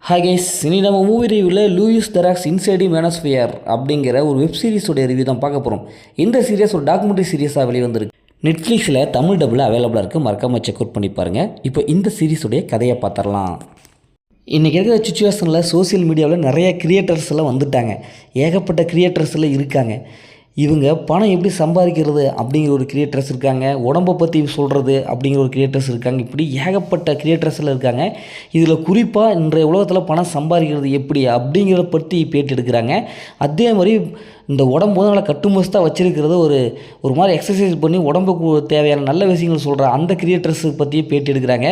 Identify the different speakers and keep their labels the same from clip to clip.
Speaker 1: Hi guys, இனி நம்ம movie ரிவ்யூவில் லூயிஸ் தெராக்ஸ் இன்சைடி மேனஸ்ஃபியர் அப்படிங்கிற ஒரு வெப் சீரிஸோட ரிவ்யூ தான் பார்க்க போகிறோம். இந்த சீரியஸ் ஒரு டாக்குமெண்ட்ரி சீரியஸாக வெளிவந்திருக்கு. நெட்ஃப்ளிக்ஸில் தமிழ் டபுள் அவைலபிளாக இருக்குது. மறக்காமல் செக் அவுட் பண்ணி பாருங்கள். இப்போ இந்த சீரிஸோடைய கதையை பார்த்துடலாம். இன்றைக்கி இருக்கிற சுச்சுவேஷனில் சோசியல் மீடியாவில் நிறைய கிரியேட்டர்ஸ் எல்லாம் வந்துட்டாங்க. ஏகப்பட்ட கிரியேட்டர்ஸ் எல்லாம் இருக்காங்க. இவங்க பணம் எப்படி சம்பாதிக்கிறது அப்படிங்கிற ஒரு கிரியேட்டர்ஸ் இருக்காங்க. உடம்பை பற்றி சொல்கிறது அப்படிங்கிற ஒரு கிரியேட்டர்ஸ் இருக்காங்க. இப்படி ஏகப்பட்ட கிரியேட்டர்ஸில் இருக்காங்க. இதில் குறிப்பாக இன்றைய உலகத்தில் பணம் சம்பாதிக்கிறது எப்படி அப்படிங்கிறத பற்றி பேட்டி எடுக்கிறாங்க. அதே மாதிரி இந்த உடம்பு நல்லா கட்டுமஸ்தாக வச்சுருக்கிறது ஒரு மாதிரி எக்ஸசைஸ் பண்ணி உடம்புக்கு தேவையான நல்ல விஷயங்கள் சொல்கிற அந்த கிரியேட்டர்ஸை பற்றி பேட்டி எடுக்கிறாங்க.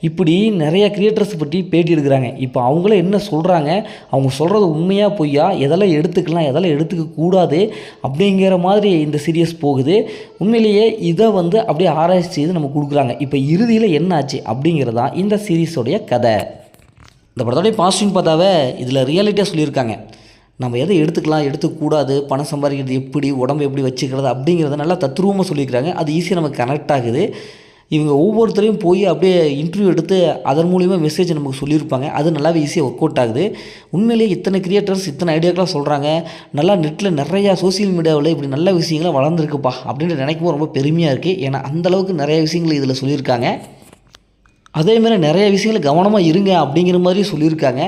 Speaker 1: இப்படி நிறைய கிரியேட்டர்ஸ் பற்றி பேட்டி எடுக்கிறாங்க. இப்போ அவங்களே என்ன சொல்கிறாங்க, அவங்க சொல்கிறது உண்மையாக பொய்யா, எதெல்லாம் எடுத்துக்கலாம் எதெல்லாம் எடுத்துக்கக்கூடாது அப்படிங்கிற மாதிரி இந்த சீரியஸ் போகுது. உண்மையிலேயே இதை அப்படியே ஆராய்ச்சி செய்து நம்ம கொடுக்குறாங்க. இப்போ இறுதியில் என்ன ஆச்சு அப்படிங்கிறது தான் இந்த சீரீஸோடைய கதை. இந்த படத்தோடைய பாசிட்டிவ்னு பார்த்தாவே இதில் ரியாலிட்டியாக சொல்லியிருக்காங்க. நம்ம எதை எடுத்துக்கலாம் எடுத்துக்கூடாது, பணம் சம்பாதிக்கிறது எப்படி, உடம்பு எப்படி வச்சுக்கிறது அப்படிங்கிறத நல்லா தத்ரூபமாக சொல்லியிருக்கிறாங்க. அது ஈஸியாக நமக்கு கனெக்ட் ஆகுது. இவங்க ஒவ்வொருத்தரையும் போய் அப்படியே இன்டர்வியூ எடுத்து அதன் மூலிமா மெசேஜ் நமக்கு சொல்லியிருப்பாங்க. அது நல்லாவே ஈஸியாக ஒர்க் அவுட் ஆகுது. உண்மையிலேயே இத்தனை கிரியேட்டர்ஸ் இத்தனை ஐடியாக்கெலாம் சொல்கிறாங்க. நல்லா நெட்டில் நிறையா சோசியல் மீடியாவில் இப்படி நல்ல விஷயங்களாம் வளர்ந்துருக்குப்பா அப்படின்ட்டு நினைக்கும்போது ரொம்ப பெருமையாக இருக்குது. ஏன்னா அந்தளவுக்கு நிறைய விஷயங்கள் இதில் சொல்லியிருக்காங்க. அதேமாதிரி நிறைய விஷயங்கள் கவனமாக இருங்க அப்படிங்கிற மாதிரி சொல்லியிருக்காங்க.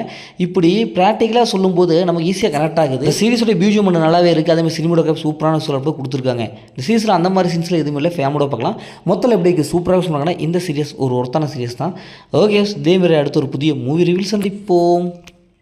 Speaker 1: இப்படி ப்ராக்டிக்கலாக சொல்லும்போது நமக்கு ஈஸியாக கனெக்ட் ஆகுது. இந்த சீரிஸோட பியூஜியம் ஒன்று நல்லாவே இருக்குது. அதேமாதிரி சினிமோட சூப்பரான சொல்லப்போ கொடுத்துருக்காங்க. இந்த சீரிஸில் அந்த மாதிரி சீன்ஸில் எதுவுமே இல்லை, ஃபேமோட பார்க்கலாம். மொத்தத்தில் எப்படி இருக்குது சூப்பராக சொன்னாங்கன்னா இந்த சீரியஸ் ஒரு ஒருத்தான சீரியஸ் தான். ஓகே, இதேமாதிரி அடுத்த ஒரு புதிய மூவி ரிவ்யூ சந்திப்போம்.